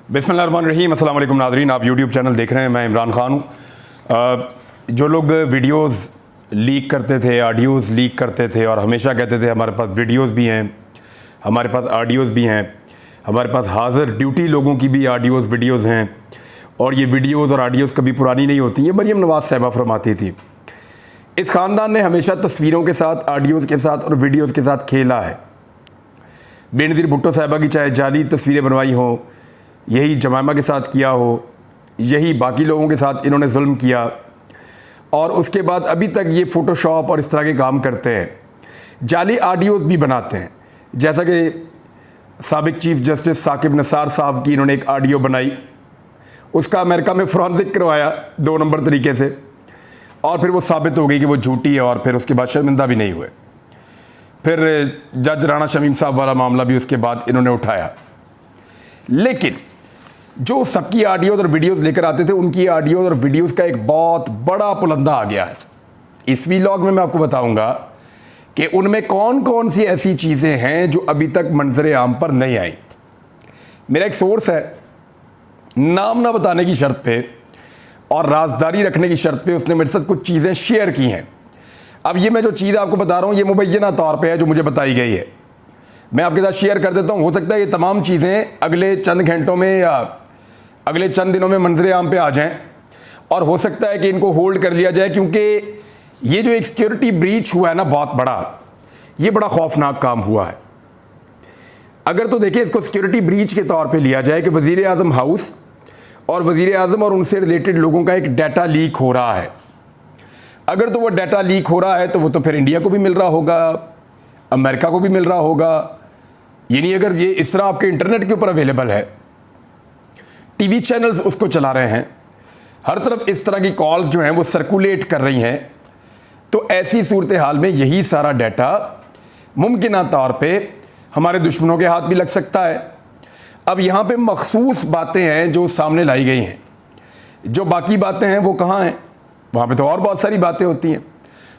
बिस्मिल्लाहिर्रहमानिर्रहीम। अस्सलाम वालेकुम नाज़रीन, आप यूट्यूब चैनल देख रहे हैं। मैं इमरान ख़ान हूँ। जो लोग वीडियोस लीक करते थे, ऑडियोज़ लीक करते थे और हमेशा कहते थे हमारे पास वीडियोस भी हैं, हमारे पास ऑडियोज़ भी हैं, हमारे पास हाज़िर ड्यूटी लोगों की भी ऑडियोज़ वीडियोज़ हैं और ये वीडियोज़ और ऑडियोज़ कभी पुरानी नहीं होती। ये मरियम नवाज़ साहिबा फरमाती थी। इस ख़ानदान ने हमेशा तस्वीरों के साथ, ऑडियोज़ के साथ और वीडियोज़ के साथ खेला है। बेनज़ीर भुट्टो साहिबा की चाहे जाली तस्वीरें बनवाई हों, यही जमाइमा के साथ किया हो, यही बाकी लोगों के साथ इन्होंने जुल्म किया और उसके बाद अभी तक ये फ़ोटोशॉप और इस तरह के काम करते हैं। जाली ऑडियोज़ भी बनाते हैं, जैसा कि साबिक चीफ़ जस्टिस साकिब नसार साहब की इन्होंने एक ऑडियो बनाई, उसका अमेरिका में फ़ोरेंसिक करवाया 2 नंबर तरीके से और फिर वो साबित हो गई कि वो झूठी है और फिर उसके बाद शर्मिंदा भी नहीं हुए। फिर जज राणा शमीम साहब वाला मामला भी उसके बाद इन्होंने उठाया। लेकिन जो सबकी ऑडियोज़ और वीडियोज़ लेकर आते थे, उनकी ऑडियोज़ और वीडियोज़ का एक बहुत बड़ा पुलंदा आ गया है। इस वीलॉग में मैं आपको बताऊंगा कि उनमें कौन कौन सी ऐसी चीज़ें हैं जो अभी तक मंजर आम पर नहीं आई। मेरा एक सोर्स है, नाम ना बताने की शर्त पे और राजदारी रखने की शर्त पे उसने मेरे साथ कुछ चीज़ें शेयर की हैं। अब ये मैं जो चीज़ आपको बता रहा हूँ, ये मुबैना तौर पे है जो मुझे बताई गई है। मैं आपके साथ शेयर कर देता हूँ। हो सकता है ये तमाम चीज़ें अगले चंद घंटों में या अगले चंद दिनों में मंजर आम पे आ जाएं और हो सकता है कि इनको होल्ड कर लिया जाए, क्योंकि ये जो एक सिक्योरिटी ब्रीच हुआ है ना बहुत बड़ा, ये बड़ा खौफनाक काम हुआ है। अगर तो देखिए इसको सिक्योरिटी ब्रीच के तौर पे लिया जाए कि वज़ीर आज़म हाउस और वज़ीर आज़म और उनसे रिलेटेड लोगों का एक डाटा लीक हो रहा है। अगर तो वो डाटा लीक हो रहा है तो वो तो फिर इंडिया को भी मिल रहा होगा, अमेरिका को भी मिल रहा होगा। यानी अगर ये इस तरह आपके इंटरनेट के ऊपर अवेलेबल है, टीवी चैनल्स उसको चला रहे हैं, हर तरफ इस तरह की कॉल्स जो हैं वो सर्कुलेट कर रही हैं, तो ऐसी सूरत हाल में यही सारा डाटा मुमकिन तौर पे हमारे दुश्मनों के हाथ भी लग सकता है। अब यहाँ पे मखसूस बातें हैं जो सामने लाई गई हैं, जो बाकी बातें हैं वो कहाँ हैं? वहाँ पे तो और बहुत सारी बातें होती हैं।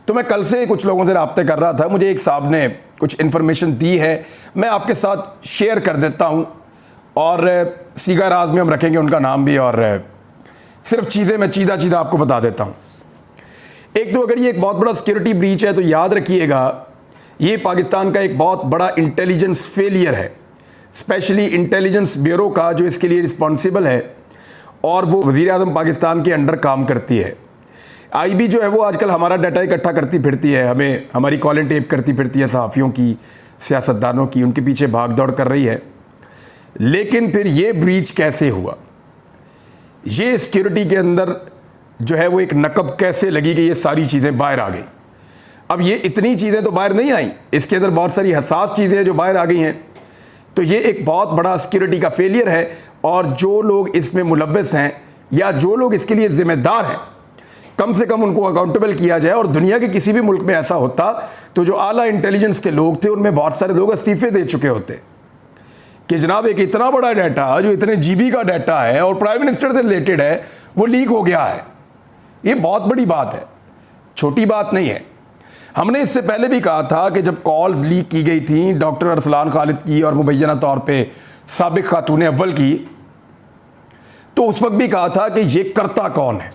तो मैं कल से कुछ लोगों से राब्ते कर रहा था, मुझे एक साहब ने कुछ इन्फॉर्मेशन दी है, मैं आपके साथ शेयर कर देता हूँ और सीगा राज में हम रखेंगे उनका नाम भी और सिर्फ चीज़ें मैं चीदा आपको बता देता हूँ। एक तो अगर ये एक बहुत बड़ा सिक्योरिटी ब्रीच है तो याद रखिएगा ये पाकिस्तान का एक बहुत बड़ा इंटेलिजेंस फेलियर है, स्पेशली इंटेलिजेंस ब्यूरो का जो इसके लिए रिस्पॉन्सिबल है और वो वज़ीर आज़म पाकिस्तान के अंडर काम करती है। आईबी जो है वो आजकल हमारा डाटा इकट्ठा करती फिरती है, हमें हमारी कॉलिंग टेप करती फिरती है, सहाफ़ियों की, सियासतदानों की, उनके पीछे भाग दौड़ कर रही है। लेकिन फिर ये ब्रीच कैसे हुआ? ये सिक्योरिटी के अंदर जो है वो एक नकब कैसे लगी कि ये सारी चीज़ें बाहर आ गई? अब ये इतनी चीज़ें तो बाहर नहीं आई, इसके अंदर बहुत सारी हसास चीज़ें जो बाहर आ गई हैं। तो ये एक बहुत बड़ा सिक्योरिटी का फेलियर है और जो लोग इसमें मुलव्वस हैं या जो लोग इसके लिए ज़िम्मेदार हैं, कम से कम उनको अकाउंटेबल किया जाए। और दुनिया के किसी भी मुल्क में ऐसा होता तो जो आला इंटेलिजेंस के लोग थे उनमें बहुत सारे लोग इस्तीफ़े दे चुके होते कि जनाब एक इतना बड़ा डाटा जो इतने जीबी का डाटा है और प्राइम मिनिस्टर से रिलेटेड है वो लीक हो गया है। ये बहुत बड़ी बात है, छोटी बात नहीं है। हमने इससे पहले भी कहा था कि जब कॉल्स लीक की गई थी डॉक्टर अरसलान खालिद की और मुबैना तौर पे साबिक खातून अव्वल की, तो उस वक्त भी कहा था कि ये करता कौन है।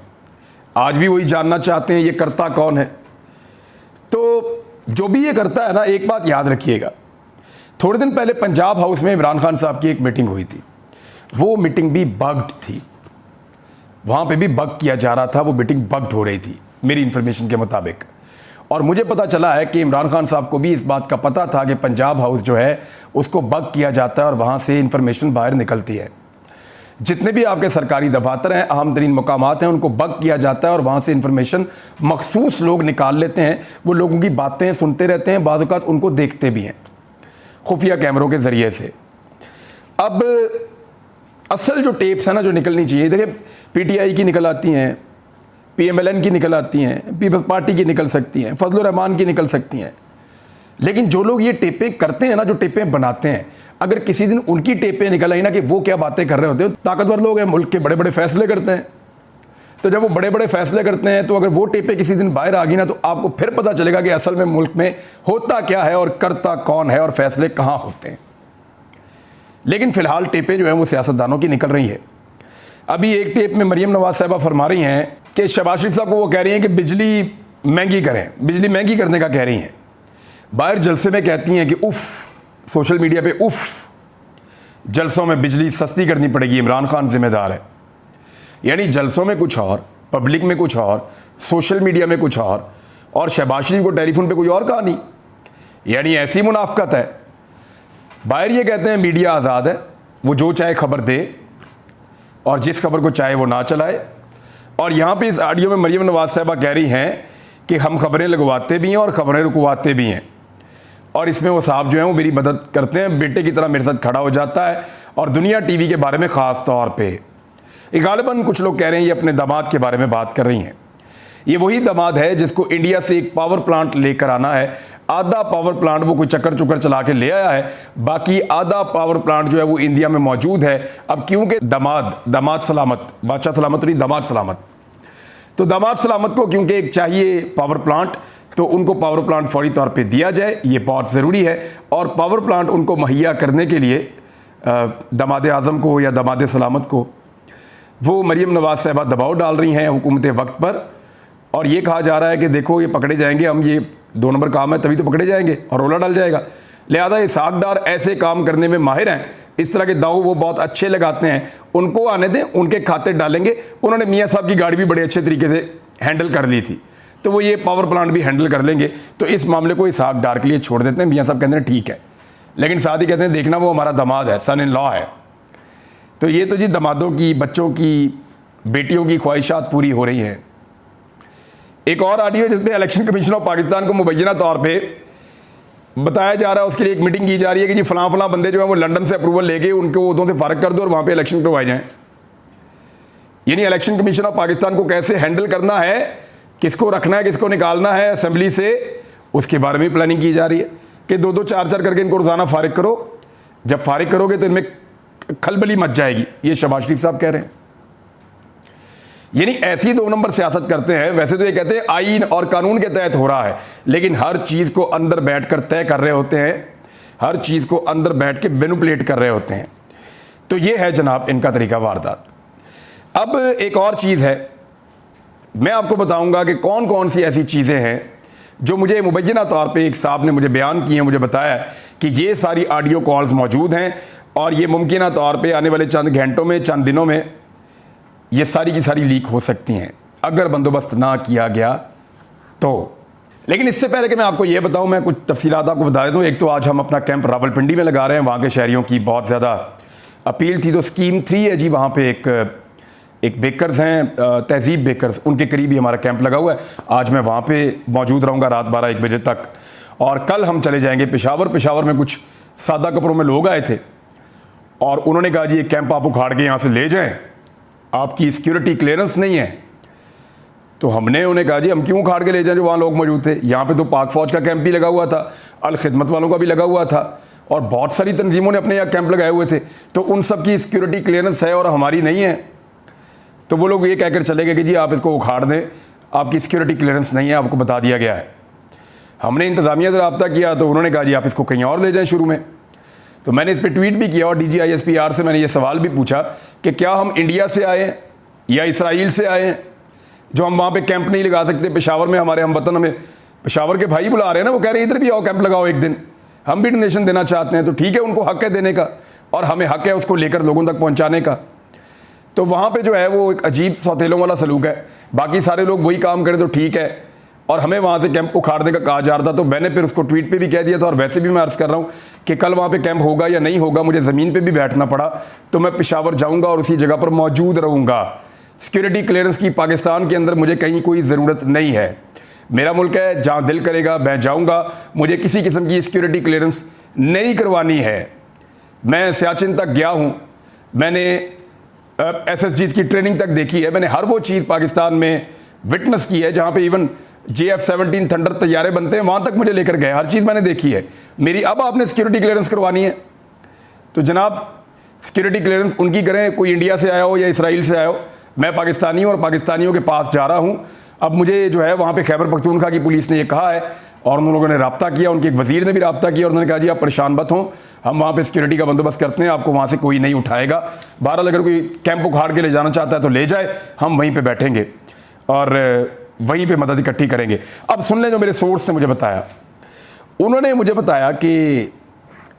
आज भी वही जानना चाहते हैं ये करता कौन है। तो जो भी ये करता है ना, एक बात याद रखिएगा, थोड़े दिन पहले पंजाब हाउस में इमरान खान साहब की एक मीटिंग हुई थी, वो मीटिंग भी बग्ड थी, वहाँ पे भी बग किया जा रहा था, वो मीटिंग बग्ड हो रही थी मेरी इन्फॉर्मेशन के मुताबिक। और मुझे पता चला है कि इमरान खान साहब को भी इस बात का पता था कि पंजाब हाउस जो है उसको बग किया जाता है और वहाँ से इन्फॉर्मेशन बाहर निकलती है। जितने भी आपके सरकारी दफातर हैं, अहम तरीन मकामात हैं, उनको बग किया जाता है और वहाँ से इन्फॉर्मेशन मखसूस लोग निकाल लेते हैं। वो लोगों की बातें सुनते रहते हैं, बाज़ औक़ात उनको देखते भी हैं खुफिया कैमरों के ज़रिए से। अब असल जो टेप्स हैं ना जो निकलनी चाहिए, देखिए पीटीआई की निकल आती हैं, पीएमएलएन की निकल आती हैं, पीपल्स पार्टी की निकल सकती हैं, फजलुर रहमान की निकल सकती हैं। लेकिन जो लोग ये टेपें करते हैं ना, जो टेपें बनाते हैं, अगर किसी दिन उनकी टेपें निकल आई ना कि वो क्या बातें कर रहे होते हैं, ताकतवर लोग हैं, मुल्क के बड़े बड़े फैसले करते हैं, तो जब वो बड़े बड़े फैसले करते हैं तो अगर वो टेपें किसी दिन बाहर आ गई ना तो आपको फिर पता चलेगा कि असल में मुल्क में होता क्या है और करता कौन है और फैसले कहाँ होते हैं। लेकिन फ़िलहाल टेपें जो हैं वो सियासतदानों की निकल रही है। अभी एक टेप में मरीम नवाज़ साहिबा फरमा रही हैं कि शहबाज शरीफ साहब को वो कह रही हैं कि बिजली महंगी करें, बिजली महंगी करने का कह रही हैं। बाहर जलसे में कहती हैं कि उफ़, सोशल मीडिया पे उफ़, जलसों में बिजली सस्ती करनी पड़ेगी, इमरान खान जिम्मेदार है। यानी जलसों में कुछ और, पब्लिक में कुछ और, सोशल मीडिया में कुछ और शहबाज शरीफ को टेलीफोन पे कोई और कहानी। यानी ऐसी मुनाफकत है। बाहर ये कहते हैं मीडिया आज़ाद है, वो जो चाहे खबर दे और जिस खबर को चाहे वो ना चलाए। और यहाँ पे इस ऑडियो में मरीम नवाज़ साहिबा कह रही हैं कि हम खबरें लगवाते भी हैं और खबरें रुकवाते भी हैं। और इसमें वो साहब जो हैं वो मेरी मदद करते हैं, बेटे की तरह मेरे साथ खड़ा हो जाता है और दुनिया टीवी के बारे में ख़ास तौर पे। गालिबन कुछ लोग कह रहे हैं ये अपने दामाद के बारे में बात कर रही हैं। ये वही दामाद है जिसको इंडिया से एक पावर प्लांट लेकर आना है। आधा पावर प्लांट वो कोई चक्कर चुक्कर चला के ले आया है, बाकी आधा पावर प्लांट जो है वो इंडिया में मौजूद है। अब क्योंकि दामाद सलामत, बादशाह सलामत नहीं, दामाद सलामत। तो दामाद सलामत को क्योंकि एक चाहिए पावर प्लांट, तो उनको पावर प्लांट फौरी तौर पे दिया जाए, ये बहुत ज़रूरी है। और पावर प्लांट उनको मुहैया करने के लिए दामाद आज़म को या दामाद सलामत को वो मरीम नवाज़ साहिबा दबाव डाल रही हैं हुकूमत वक्त पर। और ये कहा जा रहा है कि देखो ये पकड़े जाएंगे, हम ये 2 नंबर काम है तभी तो पकड़े जाएंगे और रोला डल जाएगा। लिहाजा ये सागदार ऐसे काम करने में माहिर हैं, इस तरह के दाव वो बहुत अच्छे लगाते हैं, उनको आने दें, उनके खाते डालेंगे। उन्होंने मियाँ साहब की गाड़ी भी बड़े अच्छे तरीके से हैंडल कर ली थी, तो वो ये पावर प्लांट भी हैंडल कर लेंगे। तो इस मामले को इसाक डार के लिए छोड़ देते हैं। मियाँ साहब कहते हैं ठीक है, लेकिन साथ ही कहते हैं देखना वो हमारा दामाद है, सन इन लॉ है। तो ये तो जी दामादों की, बच्चों की, बेटियों की ख्वाहिशात पूरी हो रही हैं। एक और ऑडियो जिसमें इलेक्शन कमीशन ऑफ पाकिस्तान को मुबैना तौर पे बताया जा रहा है, उसके लिए एक मीटिंग की जा रही है कि जी फलां बंदे जो है वो लंदन से अप्रूवल लेके उनको उहदों से फारग कर दो और वहाँ पे इलेक्शन करवाए जाएँ। यानी इलेक्शन कमीशन ऑफ पाकिस्तान को कैसे हैंडल करना है, किसको रखना है, किसको निकालना है असेंबली से, उसके बारे में प्लानिंग की जा रही है कि 2-2 4-4 करके इनको रोज़ाना फारिग करो। जब फारिग करोगे तो इनमें खलबली मच जाएगी, ये शहबाज शरीफ साहब कह रहे हैं। यानी ऐसी 2 नंबर सियासत करते हैं। वैसे तो ये कहते हैं आईन और कानून के तहत हो रहा है, लेकिन हर चीज़ को अंदर बैठकर तय कर रहे होते हैं, हर चीज़ को अंदर बैठ के मैनिपुलेट कर रहे होते हैं। तो ये है जनाब इनका तरीका वारदात। अब एक और चीज़ है, मैं आपको बताऊंगा कि कौन कौन सी ऐसी चीज़ें हैं जो मुझे मुबैना तौर पे एक साहब ने मुझे बयान किए हैं, मुझे बताया कि ये सारी ऑडियो कॉल्स मौजूद हैं और ये मुमकिन तौर पे आने वाले चंद घंटों में, चंद दिनों में ये सारी की सारी लीक हो सकती हैं अगर बंदोबस्त ना किया गया तो। लेकिन इससे पहले कि मैं आपको ये बताऊं, मैं कुछ तफसीलात आपको बता देता हूँ। एक तो आज हम अपना कैंप रावलपिंडी में लगा रहे हैं, वहाँ के शहरियों की बहुत ज़्यादा अपील थी, तो स्कीम 3 है जी। वहाँ पे एक बेकर्स हैं, तहजीब बेकर्स, उनके करीब ही हमारा कैंप लगा हुआ है। आज मैं वहाँ पे मौजूद रहूँगा रात 12-1 बजे तक। और कल हम चले जाएंगे पेशावर में कुछ सादा कपड़ों में लोग आए थे और उन्होंने कहा जी ये कैंप आप उखाड़ के यहाँ से ले जाएँ, आपकी सिक्योरिटी क्लियरेंस नहीं है। तो हमने उन्हें कहा जी हम क्यों उखाड़ के ले जाएं जो वहाँ लोग मौजूद थे। यहाँ पे तो पाक फ़ौज का कैंप भी लगा हुआ था, अल खिदमत वालों का भी लगा हुआ था और बहुत सारी तंजीमों ने अपने यहाँ कैंप लगाए हुए थे। तो उन सब की सिक्योरिटी क्लियरेंस है और हमारी नहीं है। तो वो लोग ये कहकर चले गए कि जी आप इसको उखाड़ दें, आपकी सिक्योरिटी क्लियरेंस नहीं है, आपको बता दिया गया है। हमने इंतज़ामिया से रब्ता किया तो उन्होंने कहा जी आप इसको कहीं और ले जाएँ शुरू में। तो मैंने इस पर ट्वीट भी किया और DGISPR से मैंने ये सवाल भी पूछा कि क्या हम इंडिया से आए हैं या इसराइल से आए हैं जो हम वहाँ पे कैंप नहीं लगा सकते। पेशावर में हमारे हम वतन, हमें पेशावर के भाई बुला रहे हैं ना, वो कह रहे हैं इधर भी आओ कैंप लगाओ एक दिन, हम भी डोनेशन देना चाहते हैं। तो ठीक है, उनको हक है देने का और हमें हक है उसको लेकर लोगों तक पहुँचाने का। तो वहाँ पर जो है वो एक अजीब सौतेलों वाला सलूक है। बाकी सारे लोग वही काम करें तो ठीक है और हमें वहाँ से कैंप उखाड़ने का कहा जा रहा था। तो मैंने फिर उसको ट्वीट पे भी कह दिया था और वैसे भी मैं अर्ज़ कर रहा हूँ कि कल वहाँ पे कैंप होगा या नहीं होगा, मुझे ज़मीन पे भी बैठना पड़ा तो मैं पेशावर जाऊँगा और उसी जगह पर मौजूद रहूँगा। सिक्योरिटी क्लियरेंस की पाकिस्तान के अंदर मुझे कहीं कोई ज़रूरत नहीं है। मेरा मुल्क है, जहाँ दिल करेगा मैं जाऊँगा, मुझे किसी किस्म की सिक्योरिटी क्लियरेंस नहीं करवानी है। मैं सियाचिन तक गया हूँ, मैंने SSG की ट्रेनिंग तक देखी है, मैंने हर वो चीज़ पाकिस्तान में विटनेस की है जहाँ पे इवन JF-17 थंडर तैयारे बनते हैं, वहाँ तक मुझे लेकर गए, हर चीज़ मैंने देखी है मेरी। अब आपने सिक्योरिटी क्लियरेंस करवानी है तो जनाब सिक्योरिटी क्लियरेंस उनकी करें, कोई इंडिया से आया हो या इसराइल से आया हो। मैं पाकिस्तानी हूँ और पाकिस्तानियों के पास जा रहा हूँ। अब मुझे जो है वहाँ पे खैबर पख्तूनख्वा की पुलिस ने ये कहा है और उन लोगों ने रब्ता किया, उनके एक वज़ीर ने भी रब्ता किया और उन्होंने कहा जी आप परेशान मत हों, हम वहाँ पे सिक्योरिटी का बंदोबस्त करते हैं, आपको वहाँ से कोई नहीं उठाएगा। बहरहाल अगर कोई कैंप उखाड़ के ले जाना चाहता है तो ले जाए, हम वहीं पे बैठेंगे और वहीं पे मदद इकट्ठी करेंगे। अब सुन लें जो मेरे सोर्स ने मुझे बताया। उन्होंने मुझे बताया कि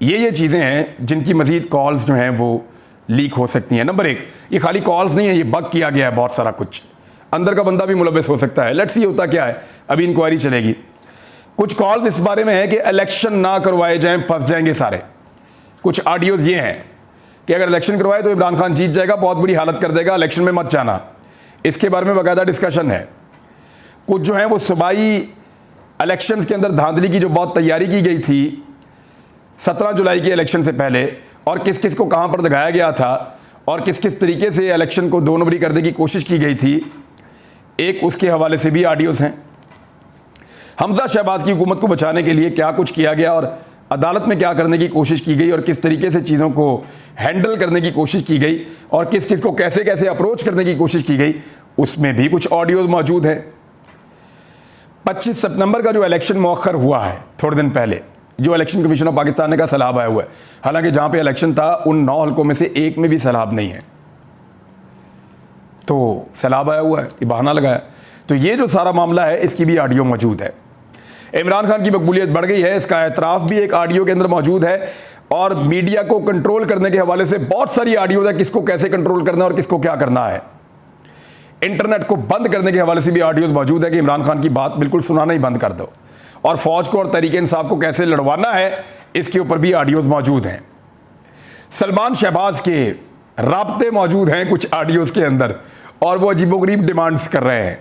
ये चीज़ें हैं जिनकी मज़ीद कॉल्स जो हैं वो लीक हो सकती हैं। नंबर 1, ये खाली कॉल्स नहीं है, ये बग किया गया है बहुत सारा कुछ, अंदर का बंदा भी मुलव्वस हो सकता है। लेट्स सी होता क्या है, अभी इंक्वायरी चलेगी। कुछ कॉल्स इस बारे में है कि इलेक्शन ना करवाए जाएं, फंस जाएंगे सारे। कुछ ऑडियोज ये हैं कि अगर इलेक्शन करवाए तो इमरान खान जीत जाएगा, बहुत बुरी हालत कर देगा, इलेक्शन में मत जाना। इसके बारे में बाकायदा डिस्कशन है। कुछ जो है वो सूबाई इलेक्शंस के अंदर धांधली की जो बहुत तैयारी की गई थी 17 जुलाई के इलेक्शन से पहले, और किस किस को कहां पर लगाया गया था और किस किस तरीके से इलेक्शन को 2 नंबरी करने की कोशिश की गई थी, एक उसके हवाले से भी ऑडियोज हैं। हमजा शहबाज की हुकूमत को बचाने के लिए क्या कुछ किया गया और अदालत में क्या करने की कोशिश की गई और किस तरीके से चीज़ों को हैंडल करने की कोशिश की गई और किस किस को कैसे कैसे अप्रोच करने की कोशिश की गई, उसमें भी कुछ ऑडियोज मौजूद है। 25 सितंबर का जो इलेक्शन मौखर हुआ है थोड़े दिन पहले, जो इलेक्शन कमीशन ऑफ पाकिस्तान ने का सैलाब आया हुआ है, हालांकि जहां पे इलेक्शन था उन 9 हल्कों में से एक में भी सैलाब नहीं है, तो सैलाब आया हुआ है, ये बहाना लगाया। तो ये जो सारा मामला है इसकी भी ऑडियो मौजूद है। इमरान खान की मकबूलियत बढ़ गई है, इसका एतराफ़ भी एक ऑडियो के अंदर मौजूद है। और मीडिया को कंट्रोल करने के हवाले से बहुत सारी ऑडियोज है, किसको कैसे कंट्रोल करना है और किसको क्या करना है। इंटरनेट को बंद करने के हवाले से भी ऑडियोज मौजूद है कि इमरान खान की बात बिल्कुल सुनाना ही बंद कर दो, और फौज को और तहरीक इंसाफ को कैसे लड़वाना है इसके ऊपर भी ऑडियोज मौजूद हैं। सलमान शहबाज के राब्ते मौजूद हैं कुछ ऑडियोज के अंदर, और वो अजीबोगरीब डिमांड्स कर रहे हैं।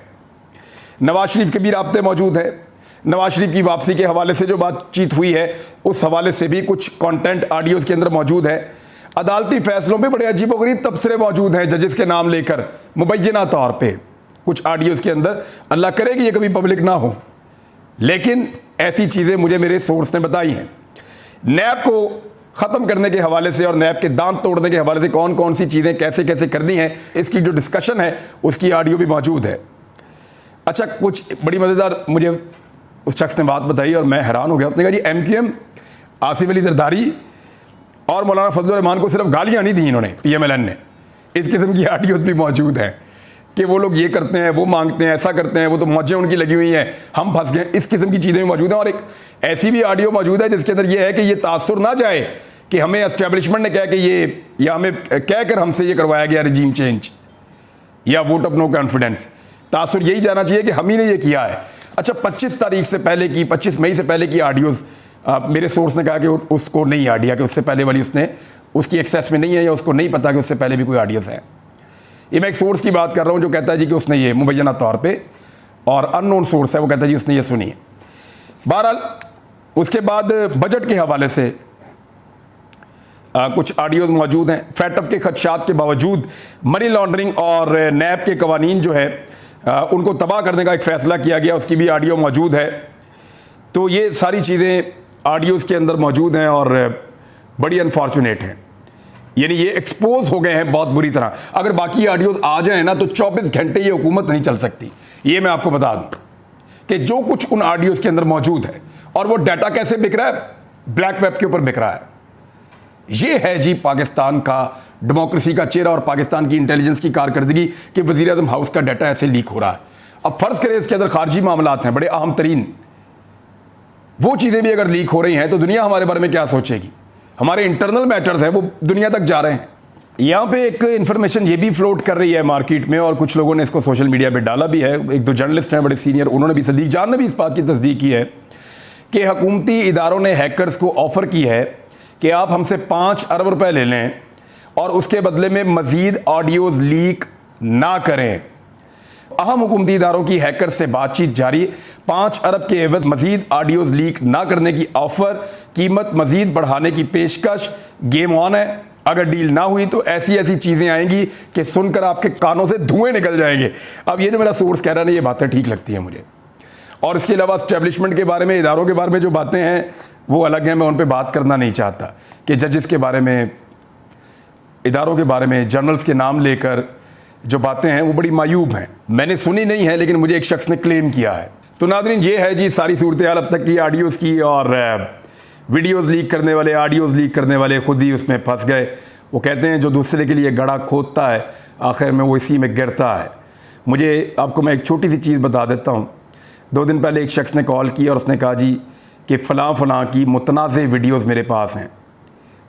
नवाज शरीफ के भी राब्ते मौजूद है। नवाज शरीफ की वापसी के हवाले से जो बातचीत हुई है उस हवाले से भी कुछ कंटेंट ऑडियोज के अंदर मौजूद है। अदालती फैसलों पे बड़े अजीबोगरीब तबसरे मौजूद हैं जजेस के नाम लेकर मुबैना तौर पे कुछ ऑडियोज के अंदर। अल्लाह करे कि ये कभी पब्लिक ना हो, लेकिन ऐसी चीज़ें मुझे मेरे सोर्स ने बताई हैं। नैब को ख़त्म करने के हवाले से और नैब के दांत तोड़ने के हवाले से कौन कौन सी चीज़ें कैसे कैसे करनी है, इसकी जो डिस्कशन है उसकी ऑडियो भी मौजूद है। अच्छा, कुछ बड़ी मज़ेदार मुझे उस शख्स ने बात बताई और मैं हैरान हो गया। उसने कहा जी MQM आसिफ अली जरदारी और मौलाना फजलुर रहमान को सिर्फ गालियाँ नहीं दी इन्होंने, PMLN ने। इस किस्म की ऑडियोज भी मौजूद हैं कि वो लोग ये करते हैं, वो मांगते हैं, ऐसा करते हैं, वो तो मौजें उनकी लगी हुई हैं, हम फंस गए। इस किस्म की चीज़ें भी मौजूद हैं। और एक ऐसी भी ऑडियो मौजूद है जिसके अंदर ये है कि ये तासुर ना जाए कि हमें एस्टेब्लिशमेंट ने कहा कि ये, या हमें कहकर हमसे ये करवाया गया रिजीम चेंज या वोट ऑफ नो कॉन्फिडेंस। तासुर यही जाना चाहिए कि हम ही ने ये किया है। अच्छा, 25 तारीख से पहले की, 25 मई से पहले की ऑडियोज़ मेरे सोर्स ने कहा कि उसको नहीं आइडिया कि उससे पहले वाली उसने उसकी एक्सेस में नहीं है या उसको नहीं पता कि उससे पहले भी कोई ऑडियोज़ है। ये मैं एक सोर्स की बात कर रहा हूँ जो कहता है जी कि उसने ये मुबैना तौर पे, और अननोन सोर्स है वो कहता है जी उसने ये सुनी है। बहरहाल उसके बाद बजट के हवाले से कुछ ऑडियोज मौजूद हैं। फैटअप के खदशात के बावजूद मनी लॉन्ड्रिंग और नैब के कवानीन जो है उनको तबाह करने का एक फ़ैसला किया गया, उसकी भी ऑडियो मौजूद है। तो ये सारी चीज़ें ऑडियोज़ के अंदर मौजूद हैं और बड़ी अनफॉर्चुनेट हैं, यानी ये एक्सपोज हो गए हैं बहुत बुरी तरह। अगर बाकी ऑडियोज़ आ जाए ना तो 24 घंटे ये हुकूमत नहीं चल सकती। ये मैं आपको बता दूं कि जो कुछ उन ऑडियोज़ के अंदर मौजूद है, और वो डाटा कैसे बिक रहा है, ब्लैक वेब के ऊपर बिक रहा है। ये है जी पाकिस्तान का डेमोक्रेसी का चेहरा और पाकिस्तान की इंटेलिजेंस की कारकर्दगी कि वज़ीर आज़म हाउस का डाटा ऐसे लीक हो रहा है। अब फ़र्ज़ करें इसके अंदर खारजी मामलात हैं, बड़े अहम तरीन, वो चीज़ें भी अगर लीक हो रही हैं तो दुनिया हमारे बारे में क्या सोचेगी। हमारे इंटरनल मैटर्स हैं वो दुनिया तक जा रहे हैं। यहाँ पे एक इन्फॉर्मेशन ये भी फ्लोट कर रही है मार्केट में, और कुछ लोगों ने इसको सोशल मीडिया पे डाला भी है। एक दो जर्नलिस्ट हैं बड़े सीनियर, उन्होंने भी, सदीक जान ने भी इस बात की तस्दीक की है कि हुकूमती इदारों ने हैकर्स को ऑफ़र की है कि आप हमसे 5 अरब रुपए ले लें और उसके बदले में मज़ीद ऑडियोज़ लीक ना करें। अहम हुकूमती इदारों की हैकर से बातचीत जारी, 5 अरब के एवज मज़ीद ऑडियोज़ लीक ना करने की ऑफ़र, कीमत मज़ीद बढ़ाने की पेशकश, गेम ऑन है। अगर डील ना हुई तो ऐसी ऐसी चीज़ें आएंगी कि सुनकर आपके कानों से धुएं निकल जाएंगे। अब ये जो मेरा सोर्स कह रहा है ना, ये बातें ठीक लगती हैं मुझे। और इसके अलावा एस्टेब्लिशमेंट के बारे में, इदारों के बारे में जो बातें हैं वो अलग हैं, मैं उन पर बात करना नहीं चाहता कि जजेस के बारे में, इदारों के बारे में, जर्नल्स के नाम लेकर जो बातें हैं वो बड़ी मायूब हैं। मैंने सुनी नहीं है, लेकिन मुझे एक शख्स ने क्लेम किया है। तो नाज़रीन ये है जी सारी सूरत हाल अब तक की ऑडियोज़ की, और वीडियोज़ लीक करने वाले, ऑडियोज़ लीक करने वाले खुद ही उसमें फंस गए। वो कहते हैं जो दूसरे के लिए गड़ा खोदता है आखिर में वो इसी में गिरता है। मुझे आपको मैं एक छोटी सी चीज़ बता देता हूँ। 2 दिन पहले एक शख्स ने कॉल की और उसने कहा जी कि फ़लाँ की मुतनाज़े वीडियोज़ मेरे पास हैं,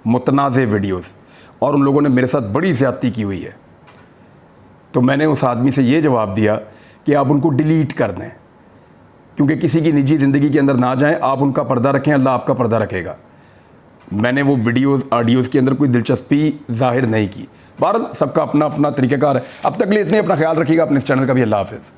मुतनाज़े वीडियोज़, और उन लोगों ने मेरे साथ बड़ी ज़्यादती की हुई है। तो मैंने उस आदमी से ये जवाब दिया कि आप उनको डिलीट कर दें, क्योंकि किसी की निजी ज़िंदगी के अंदर ना जाएं, आप उनका पर्दा रखें, अल्लाह आपका पर्दा रखेगा। मैंने वो वीडियोज़ ऑडियोज़ के अंदर कोई दिलचस्पी ज़ाहिर नहीं की। बहरहाल सबका अपना अपना तरीक़ाकार है। अब तक लिए इतने अपना ख्याल रखिएगा, अपने इस चैनल का भी। अल्लाह हाफ़िज़।